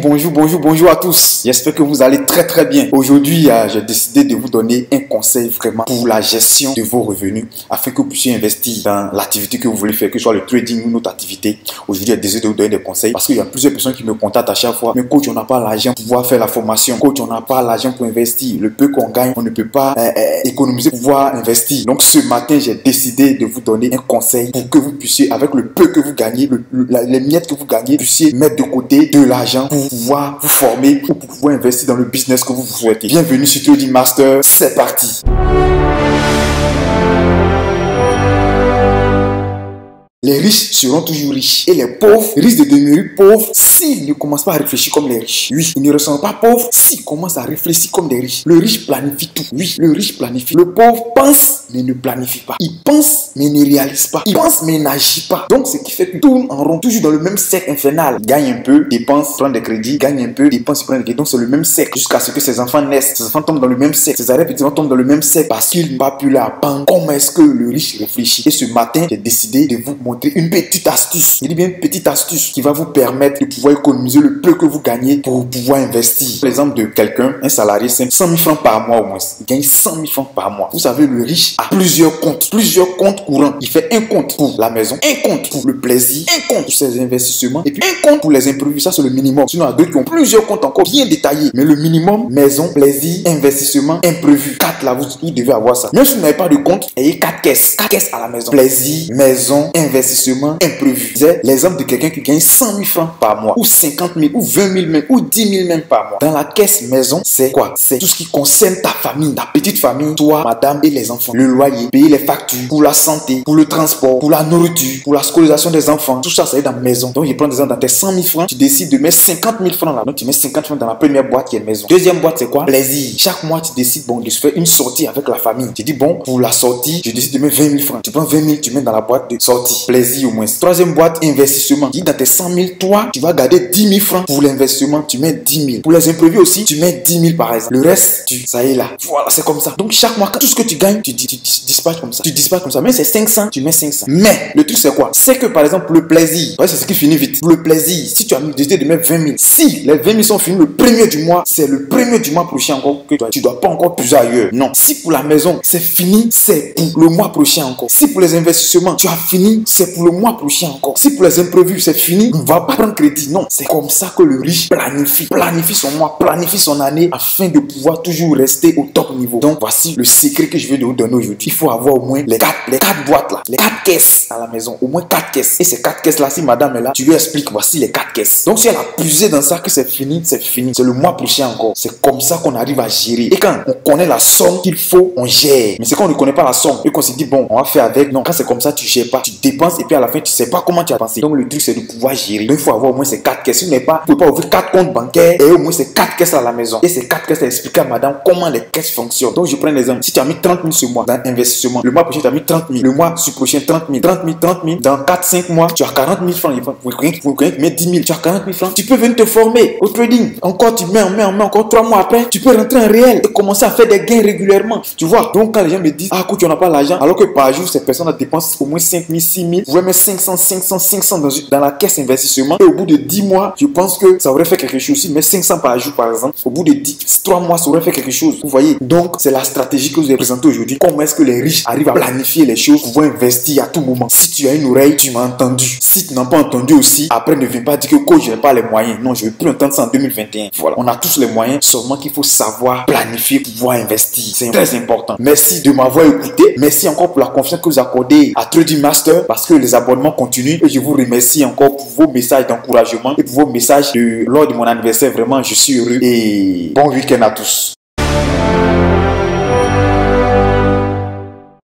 bonjour à tous. J'espère que vous allez très bien. Aujourd'hui, j'ai décidé de vous donner un conseil vraiment pour la gestion de vos revenus afin que vous puissiez investir dans l'activité que vous voulez faire, que ce soit le trading ou une autre activité. Aujourd'hui, j'ai décidé de vous donner des conseils parce qu'il y a plusieurs personnes qui me contactent à chaque fois. Mais coach, on n'a pas l'argent pour pouvoir faire la formation. Coach, on n'a pas l'argent pour investir. Le peu qu'on gagne, on ne peut pas économiser pour pouvoir investir. Donc ce matin, j'ai décidé de vous donner un conseil pour que vous puissiez, avec le peu que vous gagnez, les miettes que vous gagnez, puissiez mettre de côté de l'argent pour pouvoir vous former ou pour pouvoir investir dans le business que vous souhaitez. Bienvenue sur Trading Master, c'est parti. Les riches seront toujours riches et les pauvres risquent de demeurer pauvres s'ils ne commencent pas à réfléchir comme les riches. Oui, ils ne ressemblent pas pauvres s'ils commencent à réfléchir comme des riches. Le riche planifie tout. Oui, le riche planifie. Le pauvre pense mais ne planifie pas. Il pense mais ne réalise pas. Il pense mais n'agit pas. Donc ce qui fait qu'il tourne en rond, toujours dans le même cercle infernal. Gagne un peu, dépense, prend des crédits, gagne un peu, dépense, prend des crédits. Donc c'est le même cercle jusqu'à ce que ses enfants naissent. Ses enfants tombent dans le même cercle. Ses petits-enfants tombent dans le même cercle parce qu'ils n'ont pas pu leur apprendre comment est-ce que le riche réfléchit. Et ce matin, j'ai décidé de vous montrer une petite astuce. Je dis bien une petite astuce qui va vous permettre de pouvoir économiser le peu que vous gagnez pour pouvoir investir. L'exemple de quelqu'un, un salarié simple, 100 000 francs par mois au moins. Il gagne 100 000 francs par mois. Vous savez, le riche a plusieurs comptes courants. Il fait un compte pour la maison, un compte pour le plaisir, un compte pour ses investissements et puis un compte pour les imprévus. Ça, c'est le minimum. Sinon, il y a d'autres qui ont plusieurs comptes encore bien détaillés. Mais le minimum, maison, plaisir, investissement, imprévu. 4 là, vous devez avoir ça. Même si vous n'avez pas de compte, ayez 4 caisses. 4 caisses à la maison. Plaisir, maison, investissement, imprévu. C'est l'exemple de quelqu'un qui gagne 100 000 francs par mois, ou 50 000, ou 20 000 même, ou 10 000 même par mois. Dans la caisse maison, c'est quoi? C'est tout ce qui concerne ta famille, ta petite famille, toi, madame et les enfants. Le loyer, payer les factures, pour la santé, pour le transport, pour la nourriture, pour la scolarisation des enfants. Tout ça, ça est dans la maison. Donc, je prends des exemples, dans tes 100 000 francs, tu décides de mettre 50 000 francs là. Donc, tu mets 50 francs dans la première boîte qui est maison. Deuxième boîte, c'est quoi? Plaisir. Chaque mois, tu décides, bon, de se faire une sortie avec la famille. Tu dis, bon, pour la sortie, je décide de mettre 20 000 francs. Tu prends 20 000, tu mets dans la boîte de sortie. Plaisir au moins. Troisième boîte, investissement. Tu dis, dans tes 100 000, toi, tu vas garder 10 000 francs pour l'investissement. Tu mets 10 000. Pour les imprévus aussi, tu mets 10 000 par exemple. Le reste, ça y est là. Voilà, c'est comme ça. Donc, chaque mois, tout ce que tu gagnes, tu dispatches comme ça. Tu dispatches comme ça. Mais c'est 500, tu mets 500. Mais, le truc, c'est quoi? C'est que, par exemple, le plaisir, ouais, c'est ce qui finit vite. Le plaisir, si tu as décidé de mettre 20 000, si les 20 000 sont finis le premier du mois, c'est le premier du mois prochain encore que tu dois pas encore puiser ailleurs. Non. Si pour la maison, c'est fini, c'est pour le mois prochain encore. Si pour les investissements, tu as fini, c'est pour le mois prochain encore. Si pour les imprévus, c'est fini, on va pas prendre crédit. Non. C'est comme ça que le riche planifie son mois, planifie son année afin de pouvoir toujours rester au top niveau. Donc, voici le secret que je vais vous donner aujourd'hui. Il faut avoir au moins les 4 boîtes là, les 4 caisses à la maison, au moins 4 caisses. Et ces 4 caisses là, si madame est là, tu lui expliques, voici les 4 caisses. Donc, si elle a puisé dans ça que c'est fini, c'est fini. C'est le mois prochain encore. C'est comme ça qu'on arrive à gérer. Et quand on connaît la somme qu'il faut, on gère. Mais c'est quand on ne connaît pas la somme et qu'on se dit, bon, on va faire avec. Non, quand c'est comme ça, tu gères pas. Tu dépenses et puis à la fin, tu sais pas comment tu as pensé. Donc, le truc, c'est de pouvoir gérer. Donc, il faut avoir au moins ces 4 caisses. Si vous n'avez pas, vous ne pouvez pas ouvrir 4 comptes bancaires et au moins ces 4 caisses à la maison. Et ces 4 caisses, expliquer à madame comment les caisses fonctionnent. Donc, je prends l'exemple. Si tu as mis 30 000 ce mois dans l'investissement, le mois prochain, tu as mis 30 000. Le mois prochain, 30 000. 30 000, 30 000. Dans 4-5 mois, tu as 40 000 francs. Vous mettre 10 000. Tu as 40 000 francs. Tu peux venir te former au trading. Encore, tu mets encore 3 mois après. Tu peux rentrer en réel et commencer à faire des gains régulièrement. Tu vois. Donc, quand les gens me disent, ah, écoute, tu n'as pas l'argent, alors que par jour, ces personnes dépensent au moins 5 000, 6 000. Vous pouvez mettre 500 dans la caisse investissement. Et au bout de 10 mois, je pense que ça aurait fait quelque chose. Si mais 500 par jour, par exemple, au bout de 3 mois, ça aurait fait quelque chose. Vous voyez. Donc, c'est la stratégie que je vous ai présentée aujourd'hui. Comment est-ce que les riches arrivent à planifier les choses pour pouvoir investir à tout moment. Si tu as une oreille, tu m'as entendu. Si tu n'as pas entendu aussi, après ne viens pas dire que coach, je n'ai pas les moyens. Non, je ne vais plus entendre ça en 2021. Voilà. On a tous les moyens, seulement qu'il faut savoir planifier pour pouvoir investir. C'est très important. Merci de m'avoir écouté. Merci encore pour la confiance que vous accordez à Trading Master parce que les abonnements continuent et je vous remercie encore pour vos messages d'encouragement et pour vos messages lors de mon anniversaire. Vraiment, je suis heureux et bon week-end à tous.